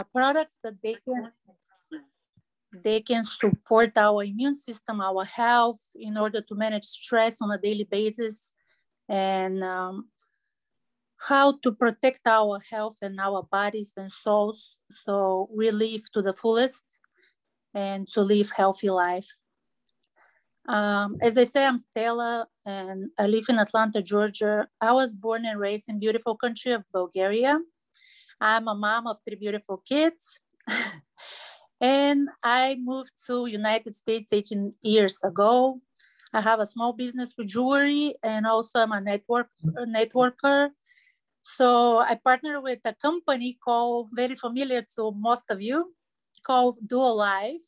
products that they can support our immune system, our health, in order to manage stress on a daily basis, and how to protect our health and our bodies and souls so we live to the fullest and to live healthy life. As I say, I'm Stela and I live in Atlanta, Georgia. I was born and raised in beautiful country of Bulgaria. I'm a mom of 3 beautiful kids. And I moved to United States 18 years ago. I have a small business with jewelry, and also I'm a networker. So I partner with a company called, very familiar to most of you, called Duo Life.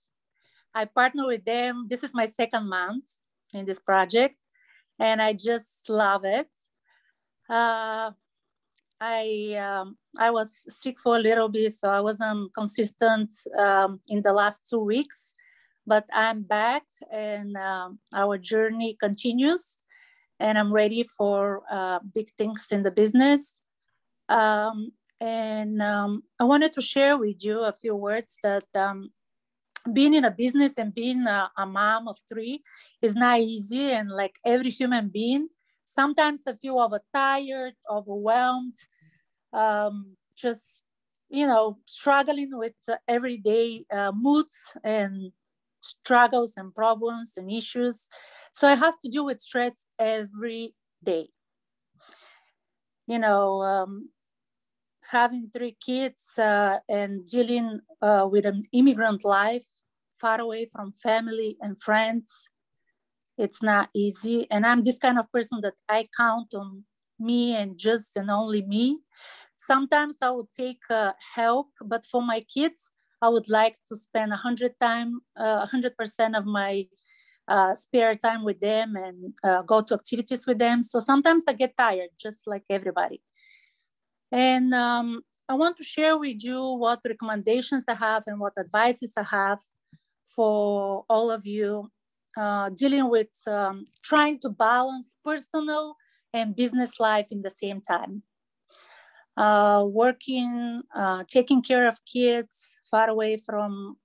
I partner with them. This is my 2nd month in this project, and I just love it. I was sick for a little bit, so I wasn't consistent in the last 2 weeks, but I'm back, and our journey continues, and I'm ready for big things in the business. I wanted to share with you a few words that being in a business and being a mom of 3 is not easy. And like every human being, sometimes I feel tired, overwhelmed, just, struggling with everyday moods and struggles and problems and issues. So I have to deal with stress every day. Having 3 kids and dealing with an immigrant life, far away from family and friends, it's not easy. And I'm this kind of person that I count on me and just and only me. Sometimes I would take help, but for my kids, I would like to spend 100% of my spare time with them and go to activities with them. So sometimes I get tired, just like everybody. And I want to share with you what recommendations I have and what advices I have for all of you dealing with trying to balance personal and business life in the same time. Working, taking care of kids far away from,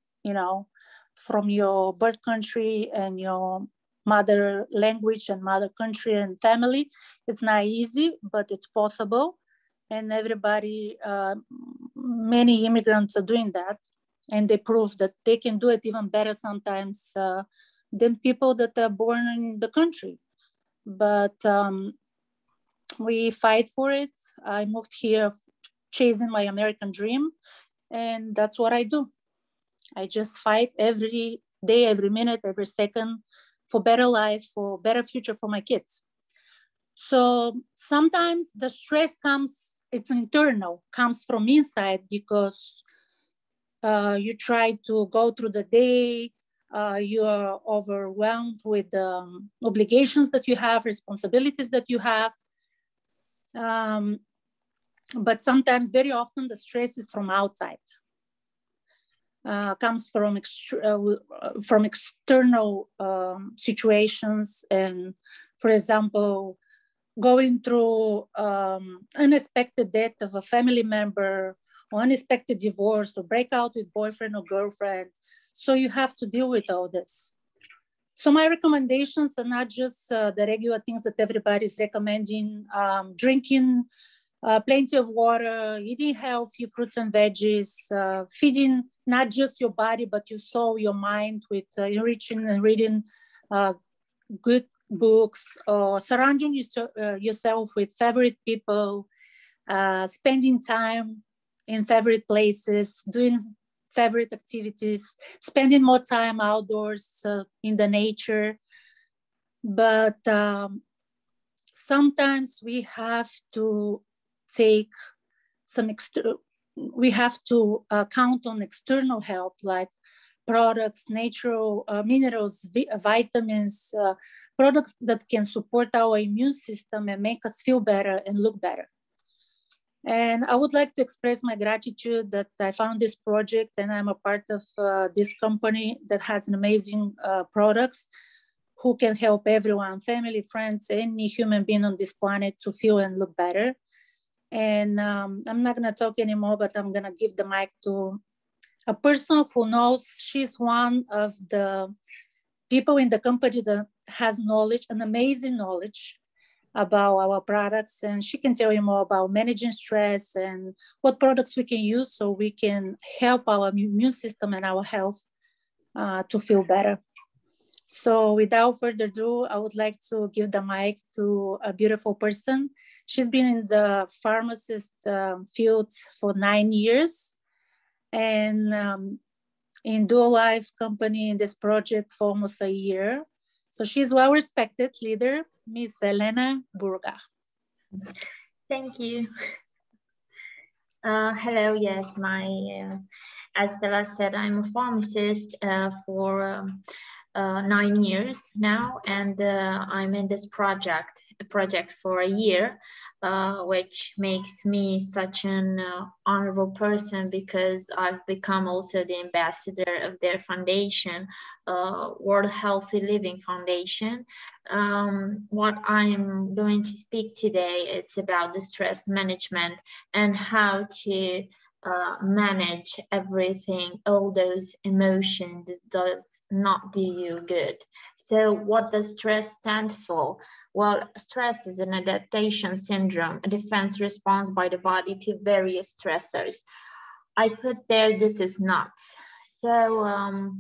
from your birth country and your mother language and mother country and family. It's not easy, but it's possible. And everybody, many immigrants are doing that. And they prove that they can do it even better sometimes than people that are born in the country. But we fight for it. I moved here chasing my American dream. And that's what I do. I just fight every day, every minute, every second for better life, for better future for my kids. So sometimes the stress comes, it's internal, comes from inside because you try to go through the day, you are overwhelmed with obligations that you have, responsibilities that you have. But sometimes, very often, the stress is from outside. Comes from external situations, and for example, going through unexpected death of a family member, or unexpected divorce, or breakout with boyfriend or girlfriend. So you have to deal with all this. So my recommendations are not just the regular things that everybody's recommending: drinking plenty of water, eating healthy fruits and veggies, feeding not just your body, but your soul, your mind with enriching and reading good books, or surrounding yourself with favorite people, spending time in favorite places, doing favorite activities, spending more time outdoors in the nature. But sometimes we have to take some we have to count on external help, like products, natural minerals, vitamins, products that can support our immune system and make us feel better and look better. And I would like to express my gratitude that I found this project and I'm a part of this company that has an amazing products who can help everyone, family, friends, any human being on this planet to feel and look better. And I'm not gonna talk anymore, but I'm gonna give the mic to a person who knows. She's one of the people in the company that has knowledge, an amazing knowledge about our products, and she can tell you more about managing stress and what products we can use so we can help our immune system and our health to feel better. So without further ado, I would like to give the mic to a beautiful person. She's been in the pharmacist field for 9 years, and in Dual Life company in this project for almost a year. So she's well-respected leader, Miss Elena Burga. Thank you. Hello, yes, as Stella said, I'm a pharmacist for 9 years now, and I'm in this project for a year, which makes me such an honorable person because I've become also the ambassador of their foundation, World Healthy Living Foundation. What I'm going to speak today, it's about the stress management and how to manage everything, all those emotions does not do you good. So what does stress stand for? Well, stress is an adaptation syndrome, a defense response by the body to various stressors. I put there, this is nuts. So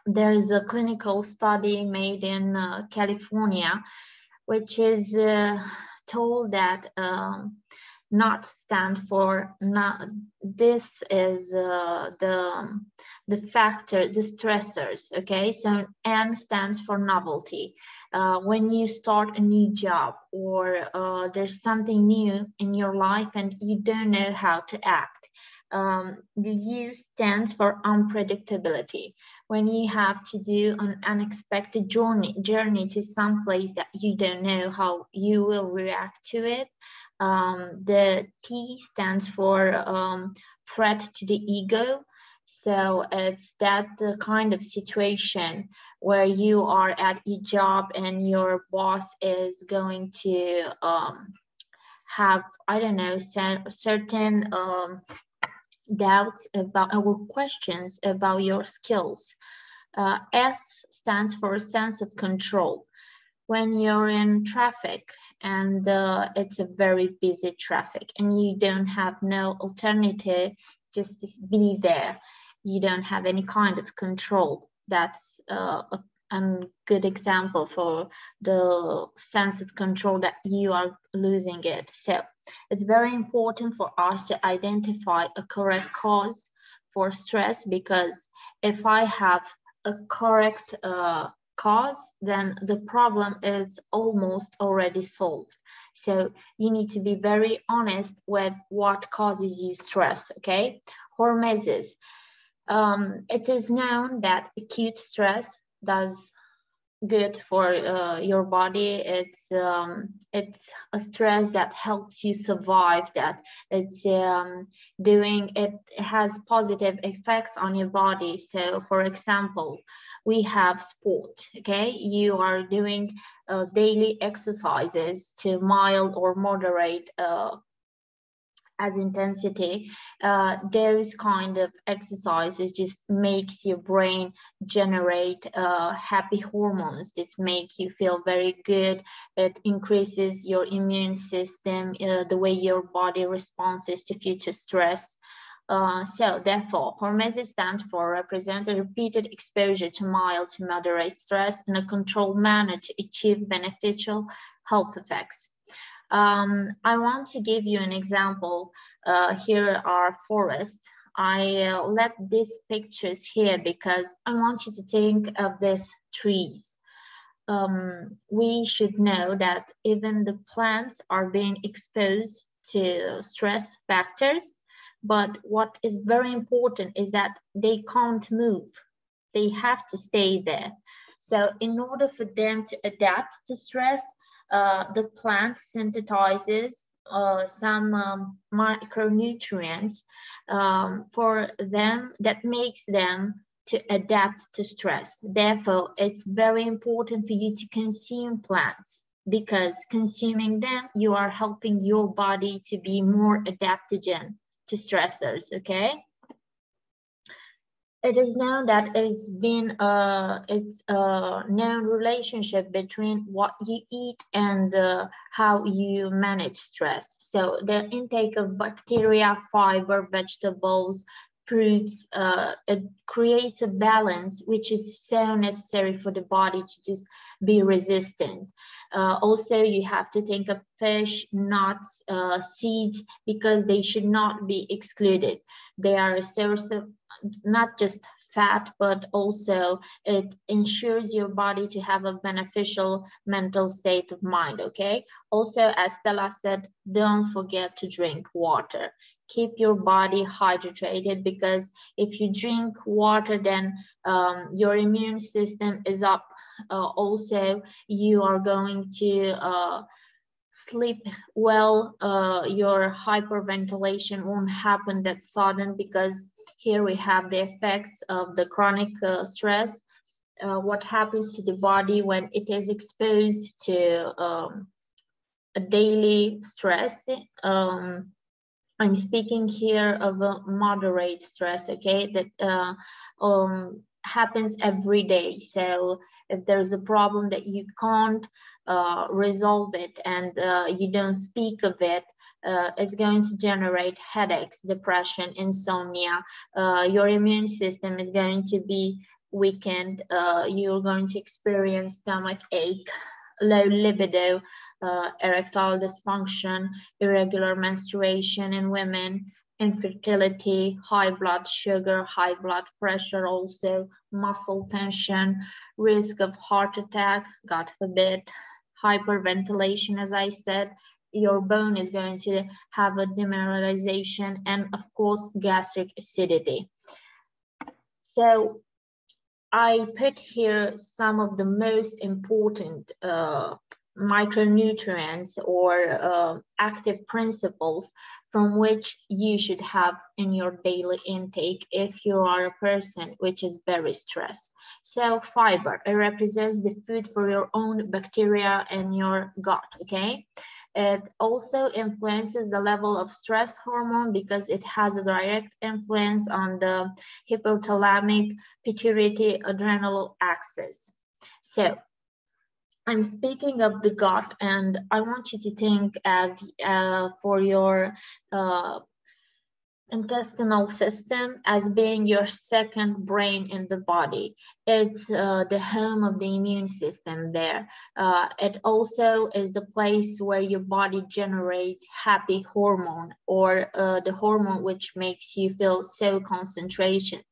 there is a clinical study made in California, which is told that NOT stand for not. This is the factor, the stressors. Okay, so N stands for novelty. When you start a new job or there's something new in your life and you don't know how to act. The U stands for unpredictability. When you have to do an unexpected journey to some place that you don't know how you will react to it. The T stands for threat to the ego. So it's that kind of situation where you are at your job and your boss is going to have, I don't know, certain doubts about or questions about your skills. S stands for sense of control. When you're in traffic and it's a very busy traffic and you don't have no alternative, just to be there. You don't have any kind of control. That's a good example for the sense of control that you are losing it. So it's very important for us to identify a correct cause for stress, because if I have a correct cause, then the problem is almost already solved. So you need to be very honest with what causes you stress, okay? Hormesis. It is known that acute stress does good for your body. It's a stress that helps you survive, that it's it has positive effects on your body. So for example, we have sport, okay? You are doing daily exercises to mild or moderate as intensity. Those kind of exercises just makes your brain generate happy hormones that make you feel very good. It increases your immune system, the way your body responds to future stress. So therefore, hormesis stands for represent a repeated exposure to mild to moderate stress in a controlled manner to achieve beneficial health effects. I want to give you an example. Here are forests. I let these pictures here because I want you to think of these trees. We should know that even the plants are being exposed to stress factors, but what is very important is that they can't move. They have to stay there. So in order for them to adapt to stress, the plant synthesizes some micronutrients for them that makes them to adapt to stress. Therefore, it's very important for you to consume plants because consuming them, you are helping your body to be more adaptogen to stressors, okay? It is known that it's a known relationship between what you eat and how you manage stress. So the intake of bacteria, fiber, vegetables, fruits, it creates a balance which is so necessary for the body to just be resistant. Also, you have to think of fish, nuts, seeds, because they should not be excluded. They are a source of not just fat, but also it ensures your body to have a beneficial mental state of mind, okay? Also, as Stella said, don't forget to drink water. Keep your body hydrated, because if you drink water, then your immune system is up. Also, you are going to sleep well. Your hyperventilation won't happen that sudden, because here we have the effects of the chronic stress. What happens to the body when it is exposed to a daily stress. I'm speaking here of a moderate stress, okay, that happens every day. So if there's a problem that you can't resolve it, and you don't speak of it, it's going to generate headaches, depression, insomnia. Your immune system is going to be weakened. You're going to experience stomach ache, low libido, erectile dysfunction, irregular menstruation in women, infertility, high blood sugar, high blood pressure, also muscle tension, risk of heart attack, God forbid, hyperventilation, as I said. Your bone is going to have a demineralization, and of course, gastric acidity. So I put here some of the most important micronutrients or active principles from which you should have in your daily intake if you are a person which is very stressed. So fiber, it represents the food for your own bacteria and your gut, okay? It also influences the level of stress hormone, because it has a direct influence on the hypothalamic pituitary adrenal axis. So I'm speaking of the gut, and I want you to think of for your intestinal system as being your second brain in the body. It's the home of the immune system there. It also is the place where your body generates happy hormone, or the hormone which makes you feel so concentrated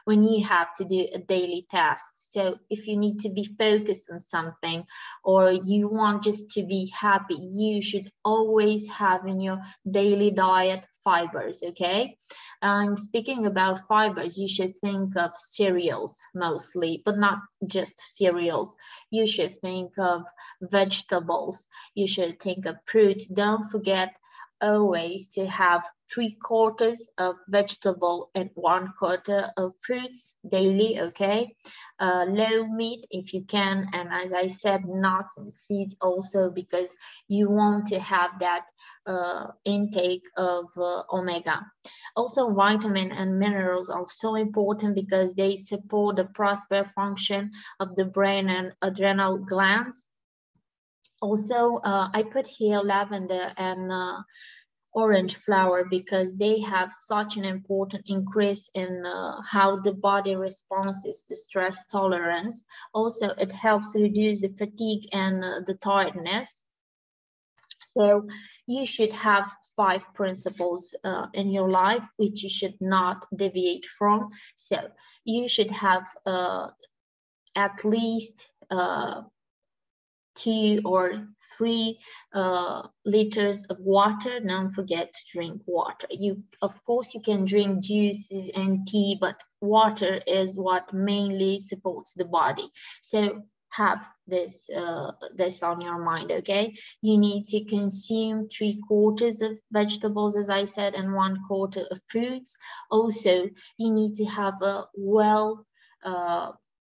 when you have to do a daily task. So if you need to be focused on something, or you want just to be happy, you should always have in your daily diet fibers, okay? Speaking about fibers, you should think of cereals mostly, but not just cereals. You should think of vegetables. You should think of fruits. Don't forget always to have 3/4 of vegetable and 1/4 of fruits daily, okay? Low meat if you can, and as I said, nuts and seeds also, because you want to have that intake of omega. Also, vitamin and minerals are so important because they support the proper function of the brain and adrenal glands. Also, I put here lavender and orange flower because they have such an important increase in how the body responds to stress tolerance. Also, it helps reduce the fatigue and the tiredness. So you should have 5 principles in your life which you should not deviate from. So you should have at least 2 or 3 liters of water. Don't forget to drink water. Of course, you can drink juices and tea, but water is what mainly supports the body. So have this on your mind, okay? You need to consume 3/4 of vegetables, as I said, and 1/4 of fruits. Also, you need to have a well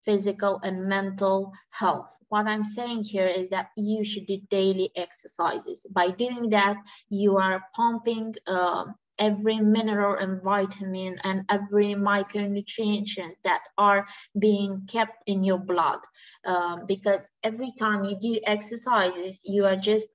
physical and mental health. What I'm saying here is that you should do daily exercises. By doing that, you are pumping every mineral and vitamin and every micronutrients that are being kept in your blood. Because every time you do exercises, you are just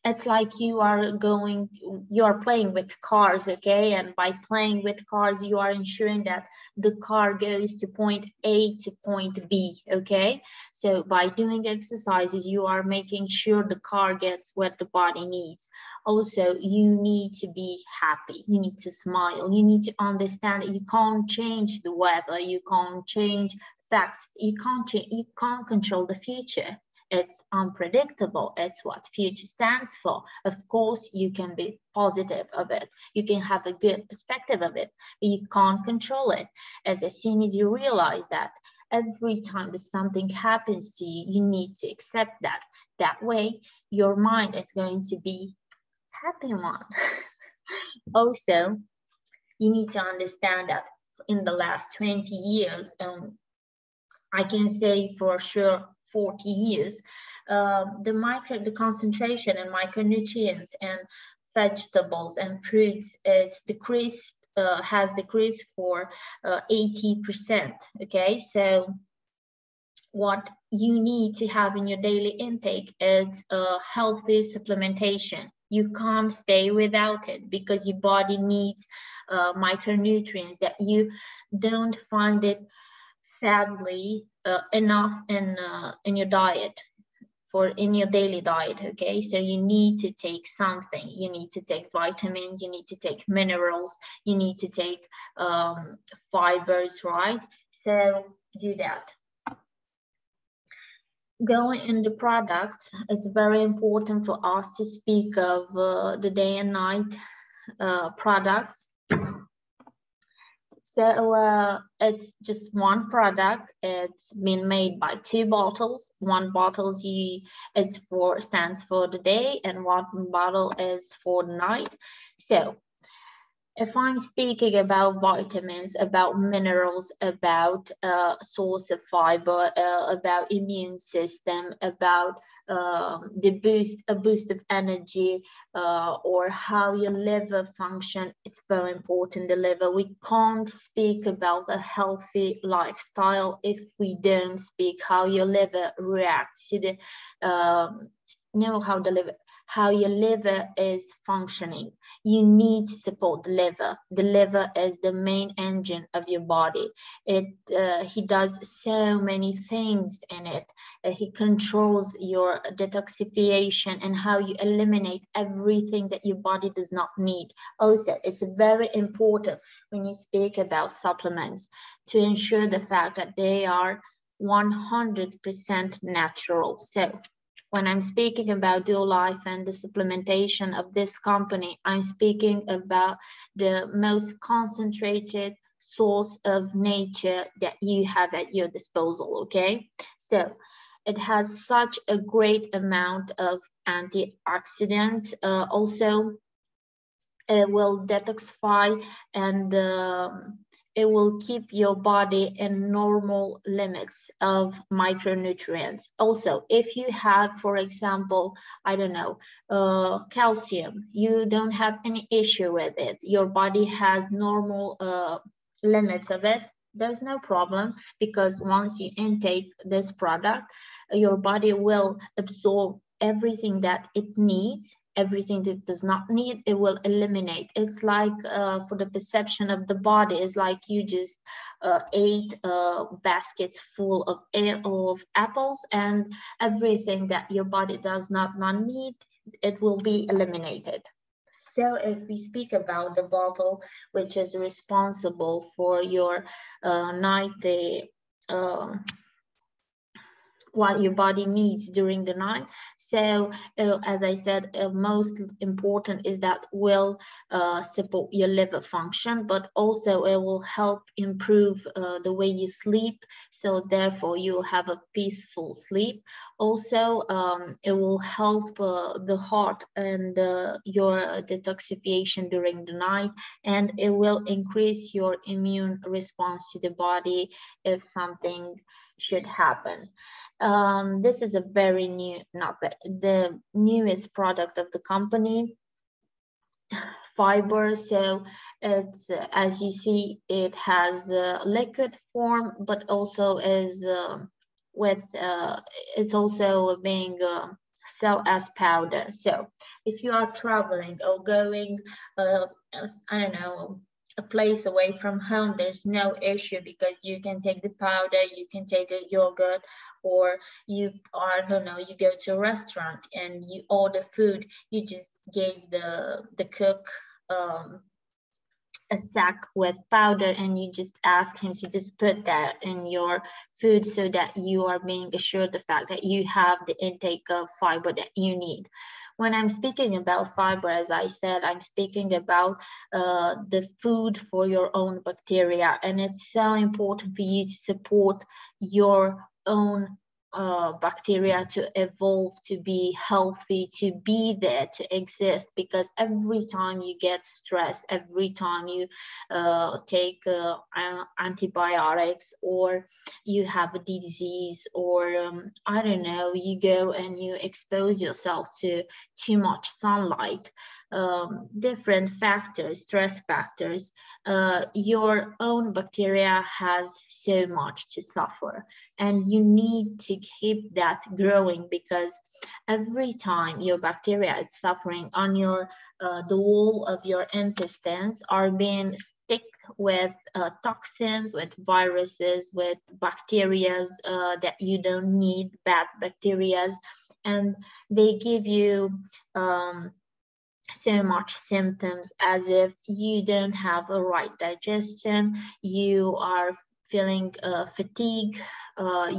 it's like you are playing with cars, okay? And by playing with cars, you are ensuring that the car goes to point A to point B, okay? So by doing exercises, you are making sure the car gets what the body needs. Also, you need to be happy. You need to smile. You need to understand that you can't change the weather. You can't change facts. You can't control the future. It's unpredictable. It's what future stands for. Of course, you can be positive of it. You can have a good perspective of it, but you can't control it. As soon as you realize that every time that something happens to you, you need to accept that. That way, your mind is going to be happy one. Also, you need to understand that in the last 20 years, I can say for sure 40 years, the concentration in micronutrients and vegetables and fruits, it's decreased, has decreased for 80%, okay? So what you need to have in your daily intake is a healthy supplementation. You can't stay without it because your body needs micronutrients that you don't find it, sadly, enough in your diet, in your daily diet, okay? So you need to take something. You need to take vitamins, you need to take minerals, you need to take fibers, right? So do that. Going into products, it's very important for us to speak of the day and night products. So it's just one product. It's been made by 2 bottles. One bottle stands for the day, and one bottle is for the night. So if I'm speaking about vitamins, about minerals, about source of fiber, about immune system, about a boost of energy, or how your liver function, it's very important, the liver. We can't speak about a healthy lifestyle if we don't speak how your liver reacts to the, how your liver is functioning. You need to support the liver. The liver is the main engine of your body. He does so many things in it. He controls your detoxification and how you eliminate everything that your body does not need. Also, it's very important when you speak about supplements to ensure the fact that they are 100% natural. So when I'm speaking about Dual Life and the supplementation of this company, I'm speaking about the most concentrated source of nature that you have at your disposal, okay? So it has such a great amount of antioxidants. Also, it will detoxify and it will keep your body in normal limits of micronutrients. Also, if you have, for example, I don't know, calcium, you don't have any issue with it. Your body has normal limits of it. There's no problem, because once you intake this product, your body will absorb everything that it needs. Everything that does not need, it will eliminate. It's like for the perception of the body, it's like you just ate baskets full of apples, and everything that your body does not need, it will be eliminated. So if we speak about the bottle, which is responsible for your what your body needs during the night. So as I said, most important is that will support your liver function, but also it will help improve the way you sleep. So therefore you will have a peaceful sleep. Also, it will help the heart and your detoxification during the night, and it will increase your immune response to the body if something should happen. This is a very new, the newest product of the company, fiber. So it's, as you see, it has a liquid form, but also is it's also being sold as powder. So if you are traveling or going, I don't know, a place away from home, there's no issue, because you can take the powder, you can take a yogurt, or you are, I don't know, you go to a restaurant and you order food, you just gave the cook a sack with powder, and you just ask him to just put that in your food, so that you are being assured the fact that you have the intake of fiber that you need. When I'm speaking about fiber, as I said, I'm speaking about the food for your own bacteria, and it's so important for you to support your own bacteria to evolve, to be healthy, to be there, to exist. Because every time you get stressed, every time you take antibiotics, or you have a disease, or I don't know, you go and you expose yourself to too much sunlight, different factors, stress factors, your own bacteria has so much to suffer, and you need to keep that growing, because every time your bacteria is suffering on your the wall of your intestines are being stick with toxins, with viruses, with bacteria that you don't need, bad bacteria, and they give you so much symptoms, as if you don't have a right digestion, you are feeling fatigue,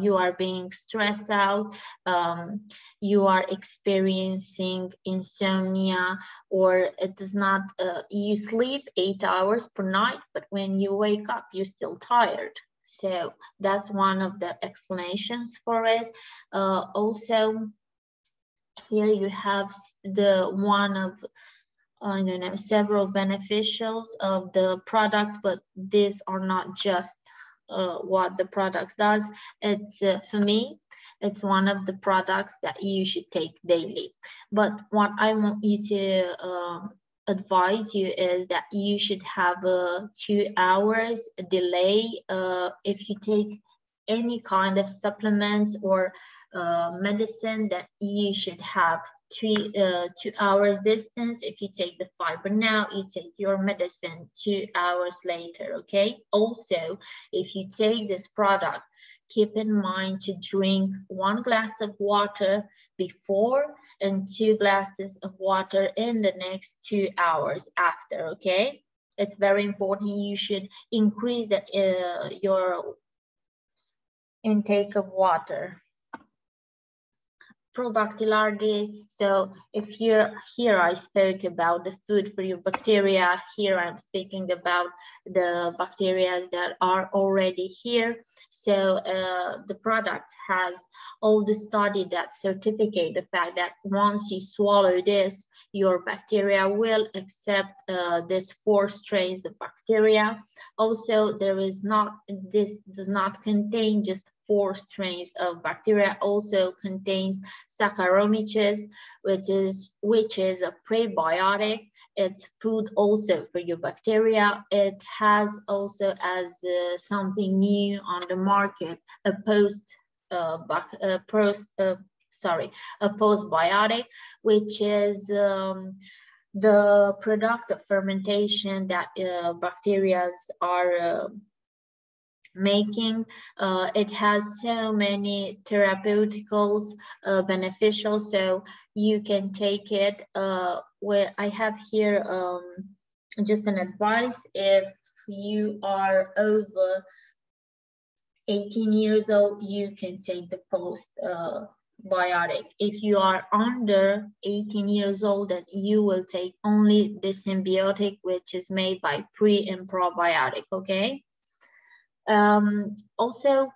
you are being stressed out, you are experiencing insomnia, or it does not, you sleep 8 hours per night, but when you wake up, you're still tired. So that's one of the explanations for it. Also, here you have the one of, I don't know, several beneficials of the products, but these are not just what the product does. It's for me, it's one of the products that you should take daily. But what I want you to advise you is that you should have a 2 hours delay if you take any kind of supplements or medicine, that you should have 2 hours distance. If you take the fiber now, you take your medicine 2 hours later, okay? Also, if you take this product, keep in mind to drink 1 glass of water before and 2 glasses of water in the next 2 hours after, okay? It's very important. You should increase your intake of water. Probacterial. So if here I spoke about the food for your bacteria, here I'm speaking about the bacteria that are already here. So the product has all the study that certificate the fact that once you swallow this, your bacteria will accept this 4 strains of bacteria. Also, this does not contain just 4 strains of bacteria, also contains Saccharomyces, which is a prebiotic. It's food also for your bacteria. It has also as something new on the market, a postbiotic, which is the product of fermentation that bacteria are making. It has so many therapeuticals, beneficial, so you can take it. Where I have here just an advice: if you are over 18 years old, you can take the postbiotic. If you are under 18 years old, then you will take only the symbiotic, which is made by pre and probiotic, okay? Also,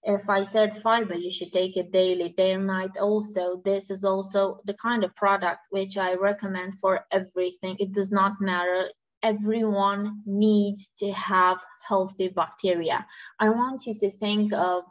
if I said fiber, you should take it daily, day and night also. This is also the kind of product which I recommend for everything. It does not matter. Everyone needs to have healthy bacteria. I want you to think of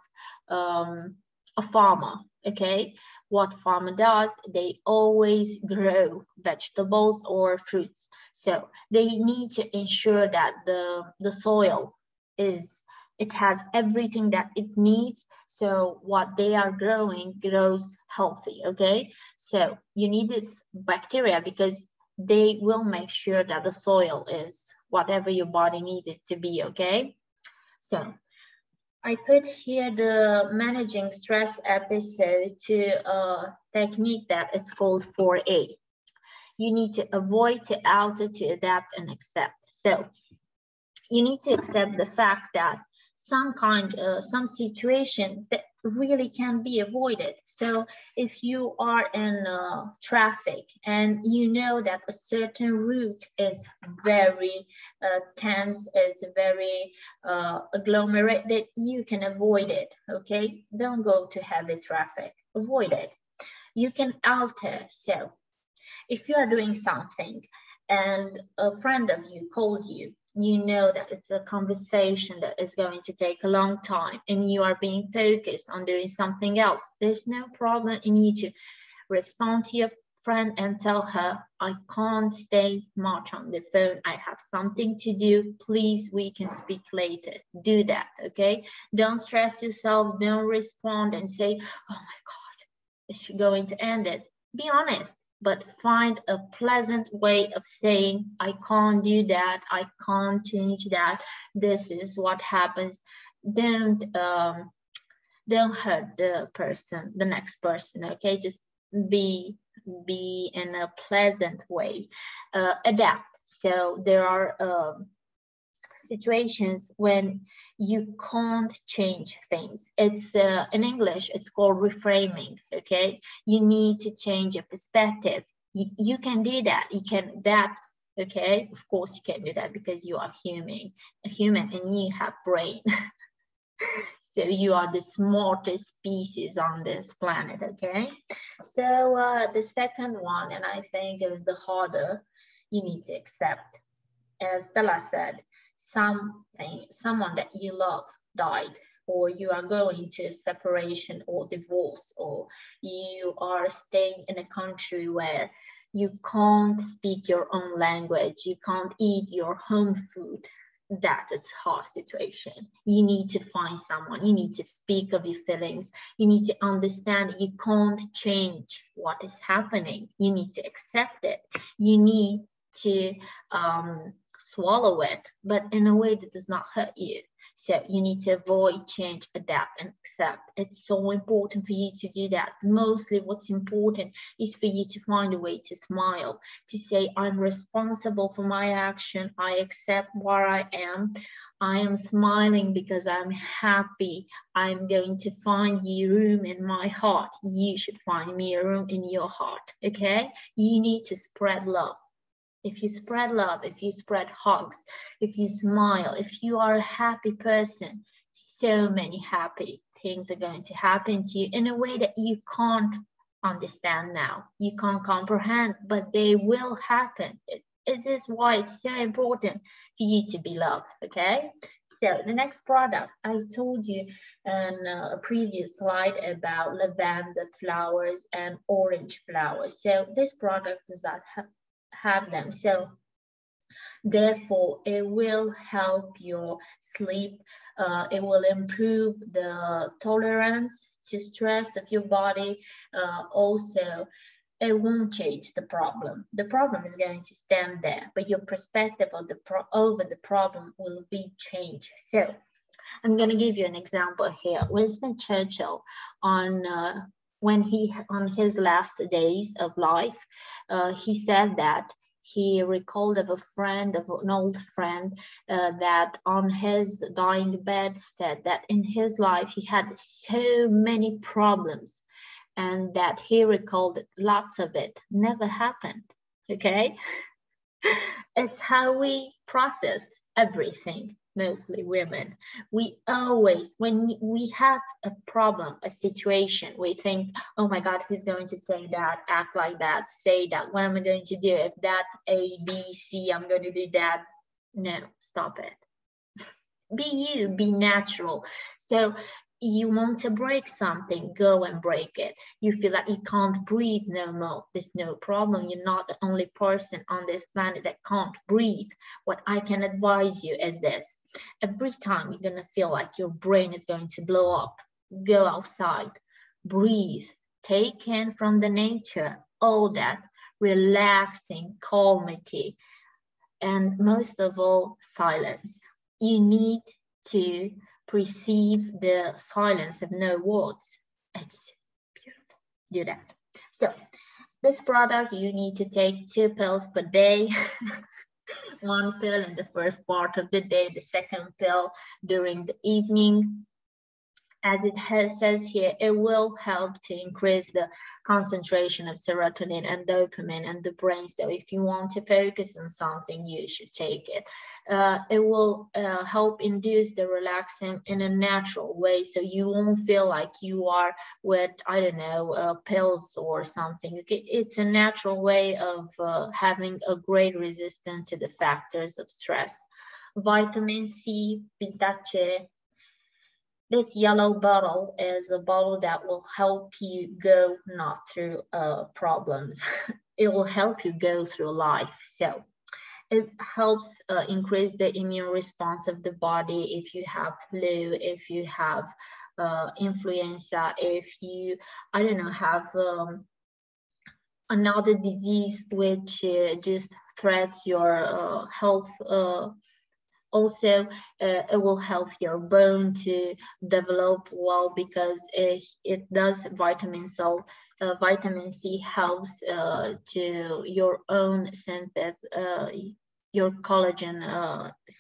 a farmer, okay? What farmer does, they always grow vegetables or fruits. So they need to ensure that the soil it has everything that it needs, so what they are growing grows healthy, okay? So you need this bacteria because they will make sure that the soil is whatever your body needs it to be, okay? So I put here the managing stress episode to a technique that it's called 4A. You need to avoid, to alter, to adapt, and accept. So you need to accept the fact that some situation that really can be avoided. So if you are in traffic and you know that a certain route is very tense, it's very agglomerated, you can avoid it, okay? Don't go to heavy traffic, avoid it. You can alter. So if you are doing something and a friend of you calls you, you know that it's a conversation that is going to take a long time and you are being focused on doing something else, there's no problem in you to respond to your friend and tell her, I can't stay much on the phone, I have something to do, please, we can speak later. Do that, okay? Don't stress yourself, don't respond and say, oh my God, is she going to end it? Be honest. But find a pleasant way of saying, I can't do that, I can't change that, this is what happens. Don't hurt the next person, okay? Just be in a pleasant way. Adapt. So there are situations when you can't change things. It's in English, it's called reframing, okay? You need to change your perspective. You can do that, you can adapt, okay? Of course you can do that because you are a human and you have brain. So you are the smartest species on this planet, okay? So the second one, and I think it was the harder, you need to accept. As Stella said, someone that you love died, or you are going to separation or divorce, or you are staying in a country where you can't speak your own language, you can't eat your home food. That is a hard situation. You need to find someone, you need to speak of your feelings, you need to understand that you can't change what is happening, you need to accept it, you need to swallow it, but in a way that does not hurt you. So you need to avoid, change, adapt, and accept. It's so important for you to do that. Mostly what's important is for you to find a way to smile, to say, I'm responsible for my action, I accept where I am smiling because I'm happy, I'm going to find you room in my heart, you should find me a room in your heart, okay? You need to spread love. If you spread love, if you spread hugs, if you smile, if you are a happy person, so many happy things are going to happen to you in a way that you can't understand now. You can't comprehend, but they will happen. It is why it's so important for you to be loved, okay? So the next product, I told you in a previous slide about lavender flowers and orange flowers. So this product does not have them. So therefore, it will help your sleep. It will improve the tolerance to stress of your body. Also, it won't change the problem. The problem is going to stand there, but your perspective of over the problem will be changed. So I'm going to give you an example here. Winston Churchill, on his last days of life, he said that he recalled of a friend, of an old friend, that on his dying bed said that in his life he had so many problems, and that he recalled that lots of it never happened. Okay, it's how we process everything. Mostly women, we always, when we have a problem, a situation, we think, oh my God, who's going to say that, act like that, say that, what am I going to do if that A, B, C, I'm going to do that. No, stop it. Be you, be natural. So you want to break something, go and break it. You feel like you can't breathe no more, there's no problem. You're not the only person on this planet that can't breathe. What I can advise you is this: every time you're gonna feel like your brain is going to blow up, go outside, breathe, take in from the nature all that relaxing calmity, and most of all, silence. You need to perceive the silence of no words. It's beautiful. Do that. So this product, you need to take 2 pills per day. 1 pill in the first part of the day, the second pill during the evening. As it says here, it will help to increase the concentration of serotonin and dopamine in the brain. So if you want to focus on something, you should take it. It will help induce the relaxing in a natural way. So you won't feel like you are with, I don't know, pills or something. It's a natural way of having a great resistance to the factors of stress. Vitamin C, Vitace. This yellow bottle is a bottle that will help you go not through problems. It will help you go through life. So it helps increase the immune response of the body. If you have flu, if you have influenza, if you, I don't know, have another disease which just threats your health. Also, it will help your bone to develop well, because it does vitamin C helps to your own synthesis, your collagen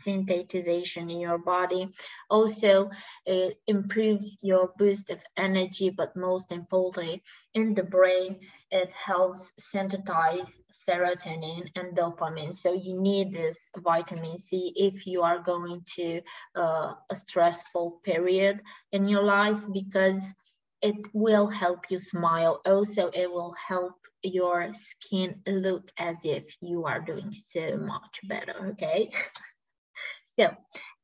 synthesization in your body. Also, it improves your boost of energy, but most importantly, in the brain, it helps synthesize serotonin and dopamine. So you need this vitamin C if you are going to a stressful period in your life, because it will help you smile. Also, it will help your skin look as if you are doing so much better, okay? So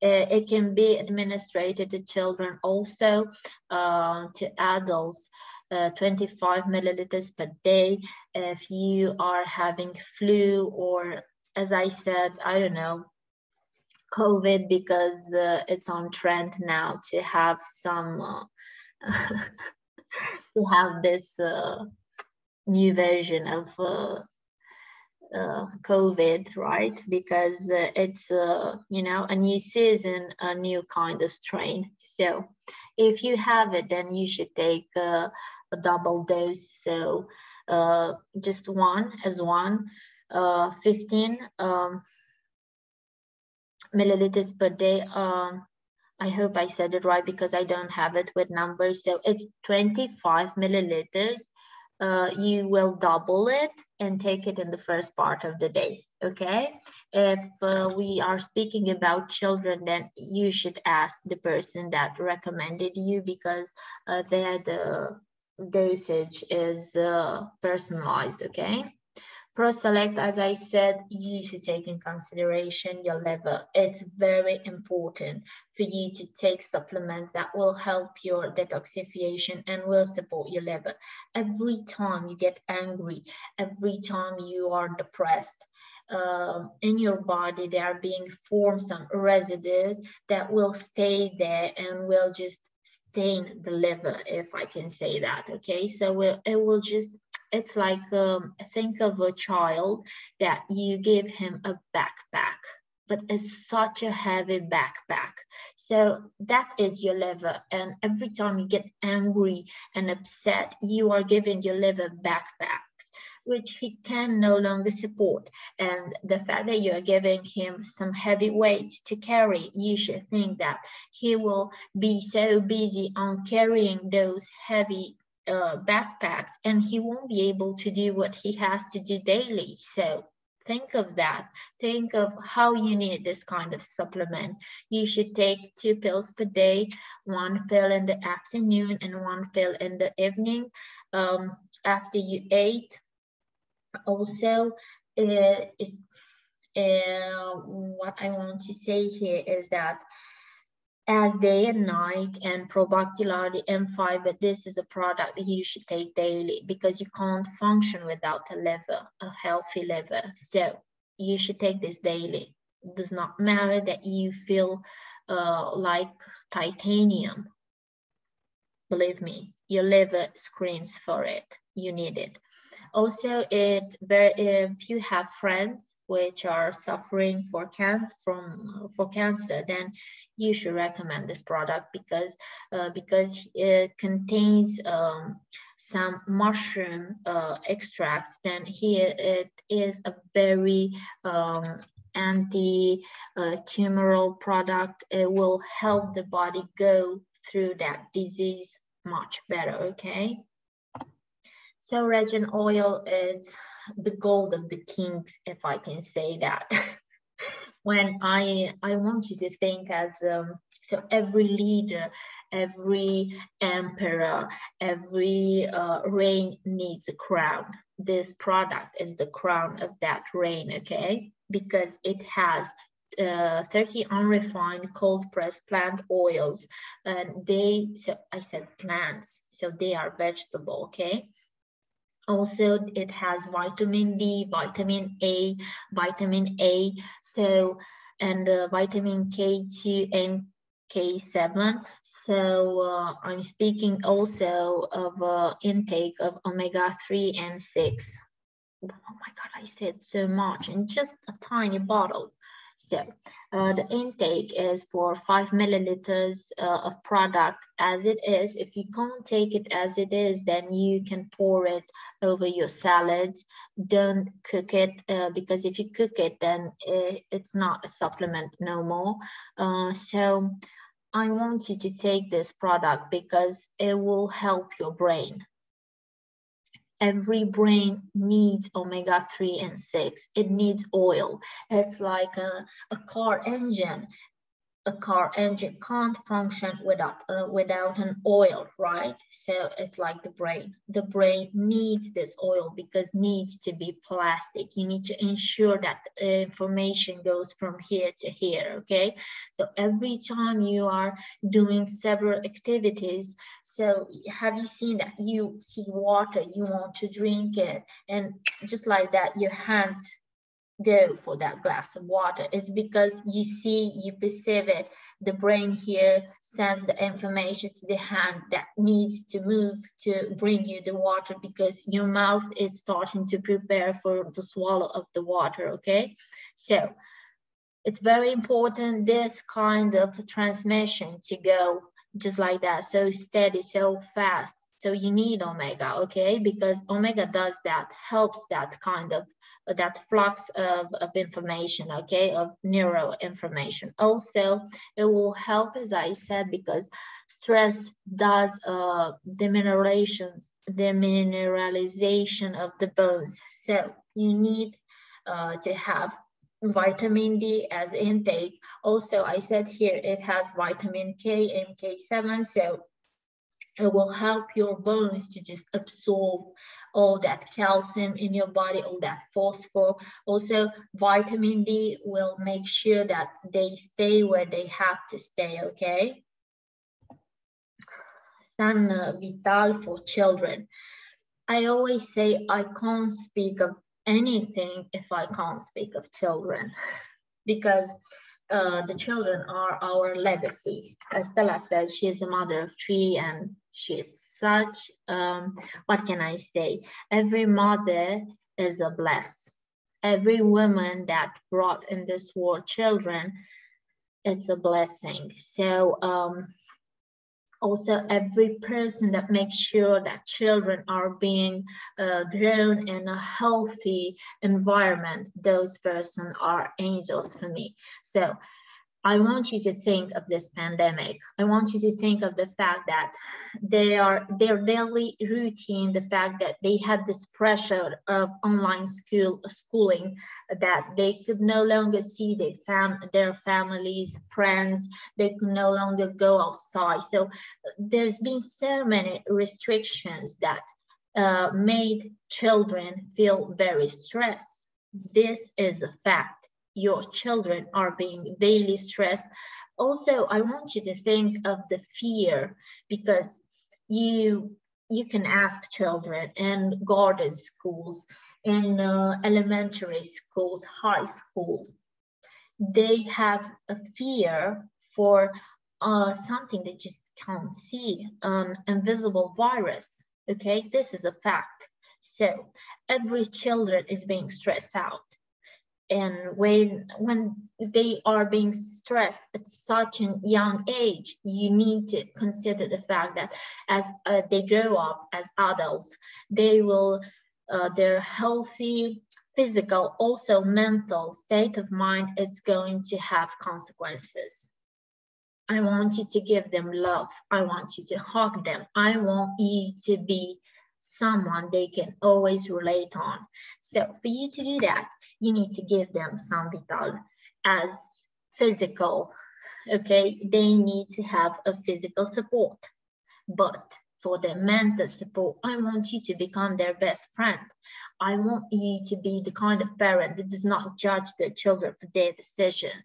it can be administered to children, also to adults, 25 milliliters per day. If you are having flu, or as I said, I don't know, COVID, because it's on trend now to have some, to have this new version of COVID, right? Because it's, you know, a new season, a new kind of strain. So if you have it, then you should take a double dose. So just 15 milliliters per day. I hope I said it right, because I don't have it with numbers. So it's 25 milliliters. You will double it and take it in the first part of the day, okay? If we are speaking about children, then you should ask the person that recommended you, because the dosage is personalized, okay? ProSelect, as I said, you should take in consideration your liver. It's very important for you to take supplements that will help your detoxification and will support your liver. Every time you get angry, every time you are depressed, in your body, there are being formed some residues that will stay there and will just stain the liver, if I can say that, okay? So it will just, it's like, think of a child that you give him a backpack, but it's such a heavy backpack. So that is your liver. And every time you get angry and upset, you are giving your liver backpacks. which he can no longer support. And the fact that you're giving him some heavy weight to carry, you should think that he will be so busy on carrying those heavy backpacks, and he won't be able to do what he has to do daily. So think of that. Think of how you need this kind of supplement. You should take 2 pills per day, 1 pill in the afternoon and 1 pill in the evening after you ate. Also, what I want to say here is that as day and night and Probactylar, the M5, but this is a product that you should take daily because you can't function without a liver, a healthy liver. So you should take this daily. It does not matter that you feel like titanium. Believe me, your liver screams for it. You need it. Also, if you have friends which are suffering for cancer, then you should recommend this product because it contains some mushroom extracts. Then here it is a very anti-tumoral product. It will help the body go through that disease much better. Okay. So resin oil is the gold of the kings, if I can say that. When I want you to think as, so every leader, every emperor, every reign needs a crown. This product is the crown of that reign, okay? Because it has 30 unrefined cold pressed plant oils, and so I said plants, so they are vegetable, okay? Also, it has vitamin D, vitamin A, so, and vitamin K2 and K7. So I'm speaking also of intake of omega-3 and 6. Oh my God, I said so much in just a tiny bottle. So the intake is for 5 milliliters of product as it is. If you can't take it as it is, then you can pour it over your salads. Don't cook it because if you cook it, then it's not a supplement no more. So I want you to take this product because it will help your brain. Every brain needs omega-3 and 6. It needs oil. It's like a car engine. A car engine can't function without an oil, right? So it's like the brain. The brain needs this oil because it needs to be plastic. You need to ensure that information goes from here to here, okay? So every time you are doing several activities, so have you seen that you see water, you want to drink it, and just like that, your hands go for that glass of water. Is because you see, you perceive it. The brain here sends the information to the hand that needs to move to bring you the water because your mouth is starting to prepare for the swallow of the water, okay? So it's very important this kind of transmission to go just like that, so steady, so fast. So you need omega, okay? Because omega does that, helps that kind of, that flux of information, okay, of neural information. Also, it will help, as I said, because stress does demineralization of the bones. So you need to have vitamin D as intake. Also, I said here it has vitamin K and K7, so it will help your bones to just absorb all that calcium in your body, all that phosphor. Also, vitamin D will make sure that they stay where they have to stay, okay? San Vital for children. I always say I can't speak of anything if I can't speak of children, because the children are our legacy. As Stella said, she's a mother of 3 and she's such, what can I say? Every mother is a bless. Every woman that brought in this world children, it's a blessing. So Also, every person that makes sure that children are being grown in a healthy environment, those persons are angels for me. So I want you to think of this pandemic. I want you to think of the fact that their daily routine, the fact that they had this pressure of online schooling, that they could no longer see their families, friends, they could no longer go outside. So there's been so many restrictions that made children feel very stressed. This is a fact. Your children are being daily stressed. Also, I want you to think of the fear, because you can ask children in garden schools, in elementary schools, high schools. They have a fear for something they just can't see, an invisible virus. Okay, this is a fact. So every children is being stressed out. And when they are being stressed at such a young age, you need to consider the fact that as they grow up as adults, they will, their healthy physical, also mental state of mind, it's going to have consequences. I want you to give them love. I want you to hug them. I want you to be someone they can always relate on. So for you to do that, you need to give them some vital as physical, okay? They need to have a physical support. But for their mental support, I want you to become their best friend. I want you to be the kind of parent that does not judge their children for their decisions.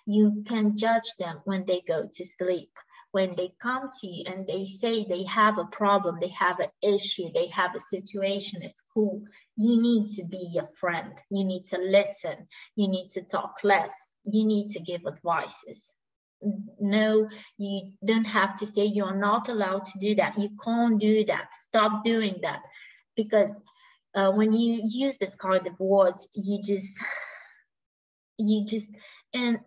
You can judge them when they go to sleep. When they come to you and they say they have a problem, they have an issue, they have a situation at school, you need to be a friend. You need to listen. You need to talk less. You need to give advices. No, you don't have to say you're not allowed to do that. You can't do that. Stop doing that. Because when you use this kind of words, you just, and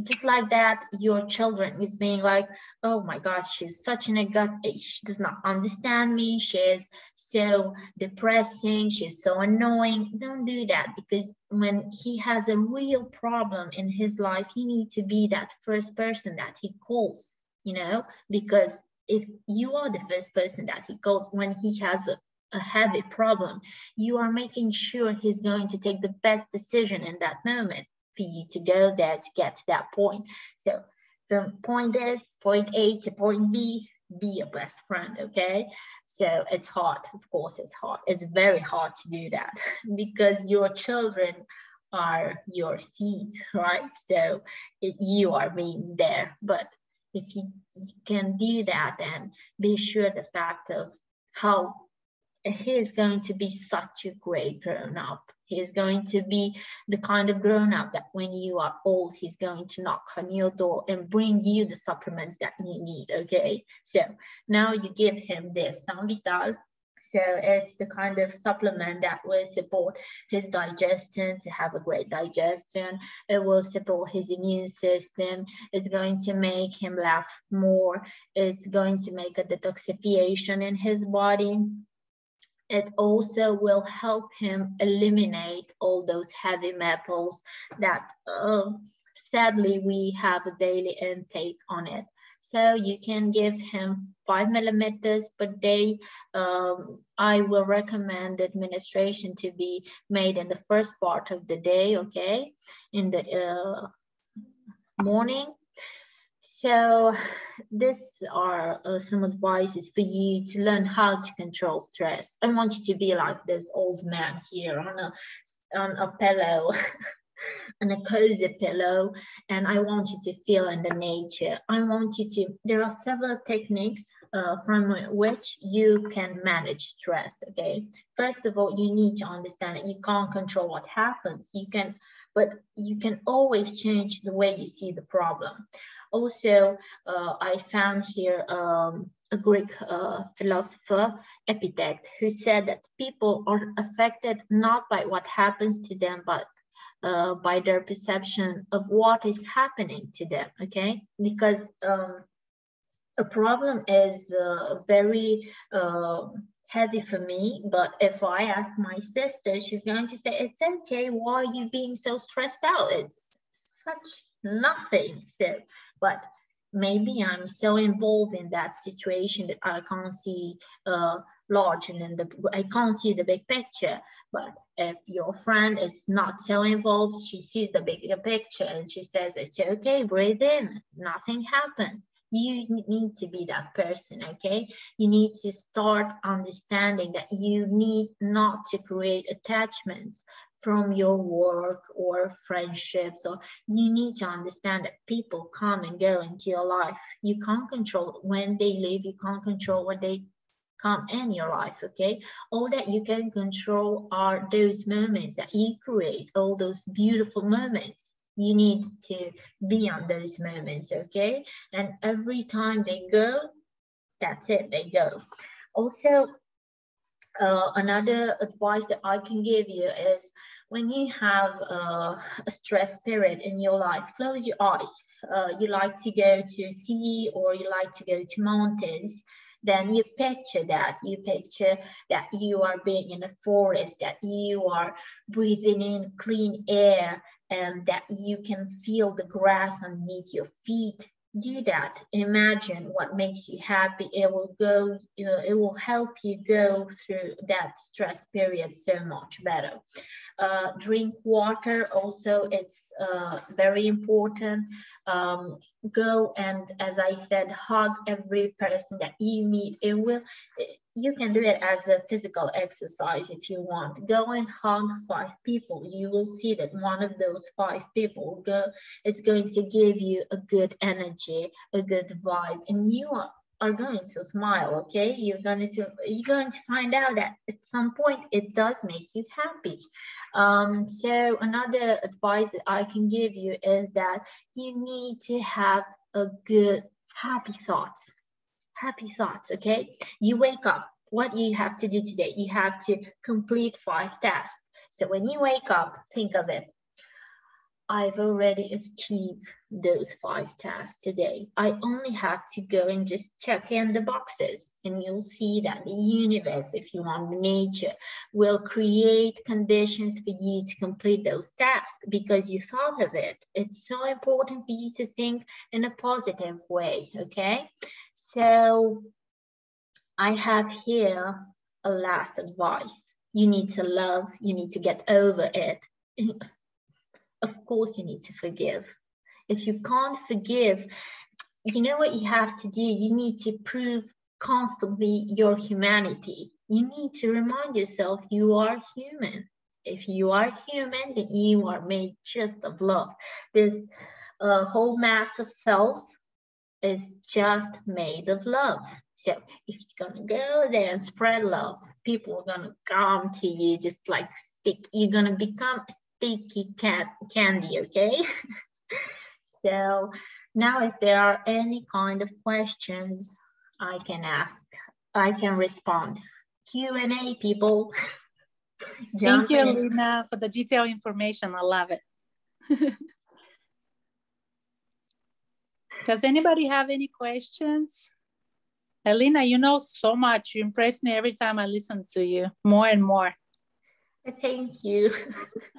just like that, your children is being like, oh my gosh, she's such an gut, she does not understand me, she's so depressing, she's so annoying. Don't do that, because when he has a real problem in his life, you need to be that first person that he calls, you know, because if you are the first person that he calls when he has a heavy problem, you are making sure he's going to take the best decision in that moment for you to go there to get to that point. So from point A to point B, be your best friend, okay? So it's hard, of course it's hard. It's very hard to do that because your children are your seeds, right? So you are being there. But if you can do that, then be sure the fact of how he is going to be such a great grown-up. He is going to be the kind of grown-up that when you are old, he's going to knock on your door and bring you the supplements that you need, okay? So now you give him this Vital. So it's the kind of supplement that will support his digestion, to have a great digestion. It will support his immune system. It's going to make him laugh more. It's going to make a detoxification in his body. It also will help him eliminate all those heavy metals that sadly we have a daily intake on it. So you can give him 5 millimeters per day. I will recommend administration to be made in the first part of the day, okay? In the morning. So these are some advices for you to learn how to control stress. I want you to be like this old man here on a pillow, on a cozy pillow, and I want you to feel in the nature. I want you to, there are several techniques from which you can manage stress, okay? First of all, you need to understand that you can't control what happens. But you can always change the way you see the problem. Also, I found here a Greek philosopher, Epictetus, who said that people are affected not by what happens to them, but by their perception of what is happening to them, okay? Because a problem is very heavy for me, but if I ask my sister, she's going to say, it's okay, why are you being so stressed out? It's such nothing. So, but maybe I'm so involved in that situation that I can't see large and then I can't see the big picture. But if your friend is not so involved, she sees the bigger picture and she says, it's okay, breathe in, nothing happened. You need to be that person, okay? You need to start understanding that you need not to create attachments from your work or friendships, or you need to understand that people come and go into your life. You can't control when they leave, you can't control when they come in your life, okay? All that you can control are those moments that you create, all those beautiful moments. You need to be on those moments, okay? And every time they go, that's it, they go. Also, another advice that I can give you is when you have a stress period in your life, close your eyes. You like to go to sea or you like to go to mountains, then you picture that. You picture that you are being in a forest, that you are breathing in clean air, and that you can feel the grass underneath your feet. Do that. Imagine what makes you happy. It will go, it will help you go through that stress period so much better. Drink water also, it's very important. Go and, as I said, hug every person that you meet. You can do it as a physical exercise if you want. Go and hug 5 people. You will see that one of those 5 people, it's going to give you a good energy, a good vibe, and you are going to smile, okay? You're going to find out that at some point it does make you happy. So another advice that I can give you is that you need to have a good happy thoughts, okay? You wake up, what you have to do today? You have to complete 5 tasks. So when you wake up, think of it. I've already achieved those 5 tasks today. I only have to go and just check in the boxes, and you'll see that the universe, if you want, nature, will create conditions for you to complete those tasks because you thought of it. It's so important for you to think in a positive way, okay? So I have here a last advice. You need to love, you need to get over it. Of course, you need to forgive. If you can't forgive, you know what you have to do? You need to prove constantly your humanity. You need to remind yourself you are human. If you are human, then you are made just of love. This whole mass of cells is just made of love. So if you're gonna go there and spread love, people are gonna come to you just like stick. You're gonna become sticky candy, okay? So now if there are any kind of questions I can ask, I can respond. Q&A, people. Thank you, Elena, for the detailed information. I love it. Does anybody have any questions? Elena, you know so much. You impress me every time I listen to you, more and more. Thank you.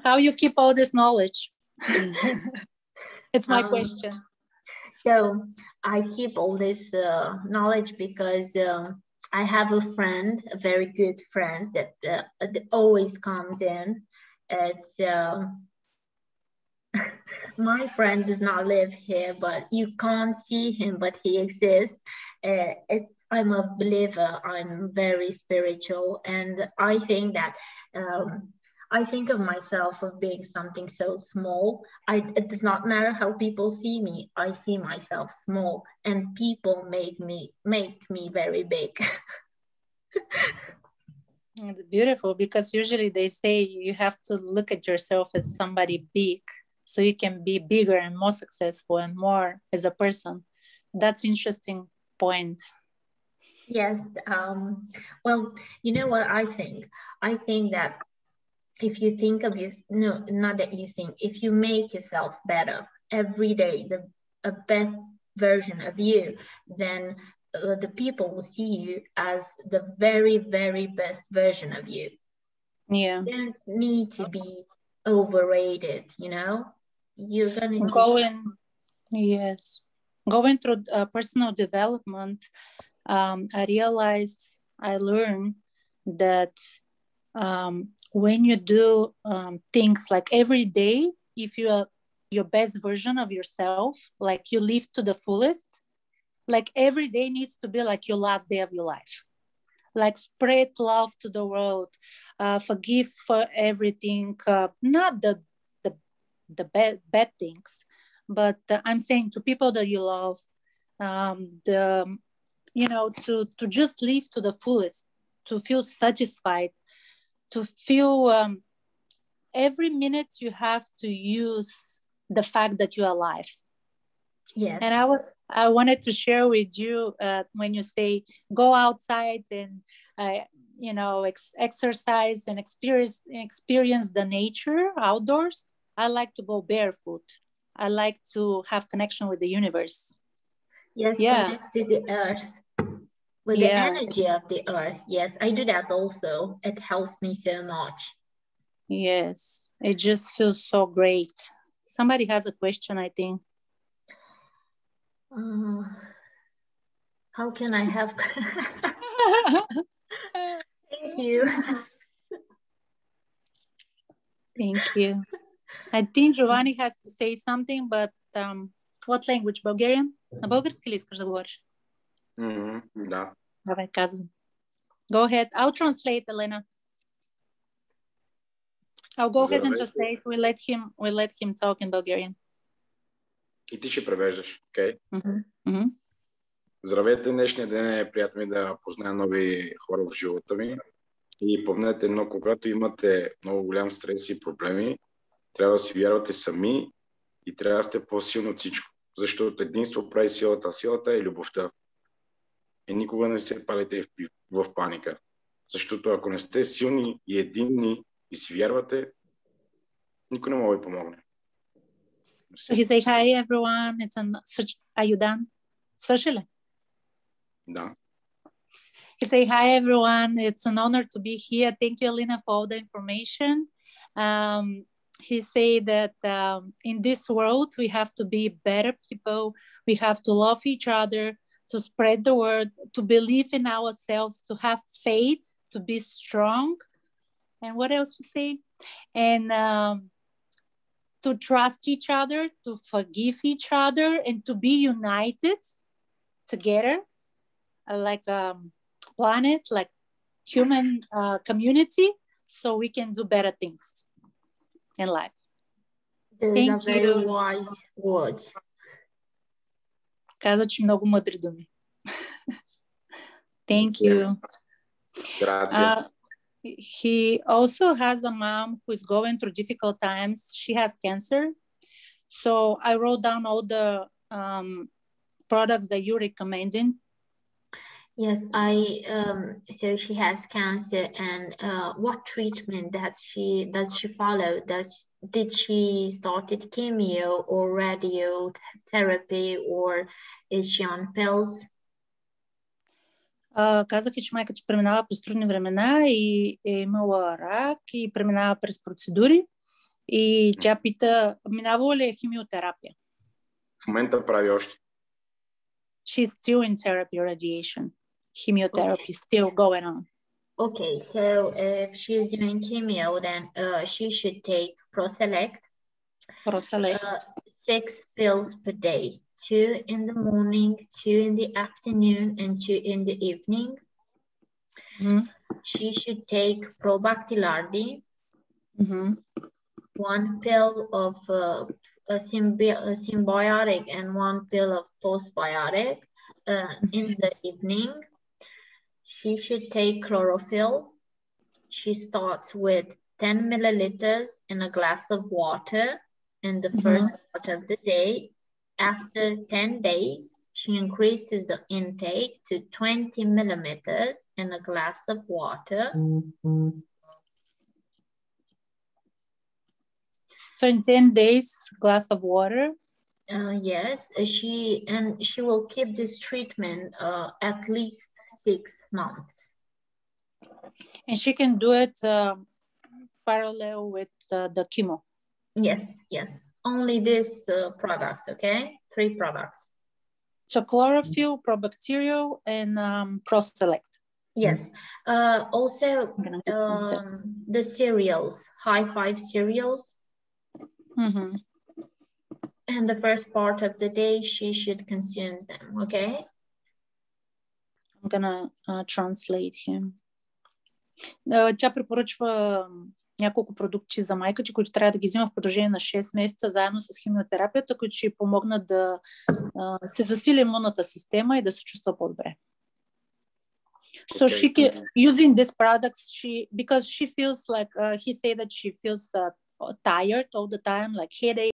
How you keep all this knowledge? It's my question. So I keep all this knowledge because I have a friend, a very good friend that always comes in. It's my friend does not live here, but you can't see him, but he exists. I'm a believer. I'm very spiritual, and I think that I think of myself of being something so small. It does not matter how people see me. I see myself small, and people make me very big. It's beautiful because usually they say you have to look at yourself as somebody big so you can be bigger and more successful and more as a person. That's interesting point. Yes. Well, you know what I think? I think that if you think of you, no, not that you think, if you make yourself better every day, the best version of you, then the people will see you as the very, very best version of you. Yeah. You don't need to be overrated, you know? You're gonna going through personal development, I learned that when you do things like every day, if you are your best version of yourself, like you live to the fullest, like every day needs to be like your last day of your life. Like spread love to the world, forgive for everything, not the bad things, but I'm saying to people that you love, to just live to the fullest, to feel satisfied, to feel every minute you have to use the fact that you're alive. Yes. And I wanted to share with you when you say go outside and exercise and experience the nature outdoors. I like to go barefoot. I like to have connection with the universe. Yes, connect to the earth, with the energy of the earth. Yes, I do that also. It helps me so much. Yes, it just feels so great. Somebody has a question, I think. How can I have? Thank you. Thank you. I think Giovanni has to say something, but what language? Bulgarian? На български ли искаш да говориш? Да. Давай, казвам. Go ahead. I'll translate, Elena. I'll go ahead and translate. We'll let him talk in Bulgarian. И ти ще превеждаш, окей? Okay? Здравейте, днешния ден е приятно ми да позная нови хора в живота ми. И помнете, но когато имате много голям стрес и проблеми, трябва да си вярвате сами и трябва да сте по-силни от всичко. Защото единство прави силата, а силата е любовта. И никога не се палите в паника. Защото ако не сте силни и единни и си вярвате, никой не може да ви помогне. So he say, hi everyone, are you done? Свърши ли? Да. He say, hi everyone, it's an honor to be here. Thank you, Elena, for all the information. He say that in this world, we have to be better people. We have to love each other, to spread the word, to believe in ourselves, to have faith, to be strong. And what else you say? And to trust each other, to forgive each other, and to be united together, like a planet, like human community, so we can do better things in life. Those are very wise words. Каза, че много мъдри думи. Thank you. Grazie. He also has a mom who is going through difficult times. She has cancer. So I wrote down all the products that you're recommending. Yes, so she has cancer, and what treatment does she follow? Did she started chemo or radiotherapy, or is she on pills? Казах, че майката преминава през трудни времена и е имала рак и преминава през процедури. И тя пита, минавала ли е химиотерапия? В момента прави още. She's still in therapy, radiation. Chemotherapy still going on. Okay, so if she is doing chemo, then she should take Proselect. 6 pills per day, 2 in the morning, 2 in the afternoon, and 2 in the evening. She should take Probactilardi, 1 pill of a symbiotic and 1 pill of postbiotic in the evening. She should take chlorophyll. She starts with 10 milliliters in a glass of water in the first part of the day. After 10 days, she increases the intake to 20 millimeters in a glass of water. So in 10 days, glass of water. Yes, she will keep this treatment at least 6 months. And she can do it parallel with the chemo. Yes, yes. Only these products, okay? 3 products. So chlorophyll, probacterial, and ProSelect. Yes. Also, the cereals, high 5 cereals. Mm-hmm. And the first part of the day, she should consume them, okay? I'm gonna translate him. Тя препоръчва няколко продукти за майката, които трябва да ги взима в продължение на 6 месеца, заедно с химиотерапията, които ще й помогнат да се засили имунната система и да се чувства по-добре. So she can, using these products, because she feels like, he said that she feels tired all the time, like headache.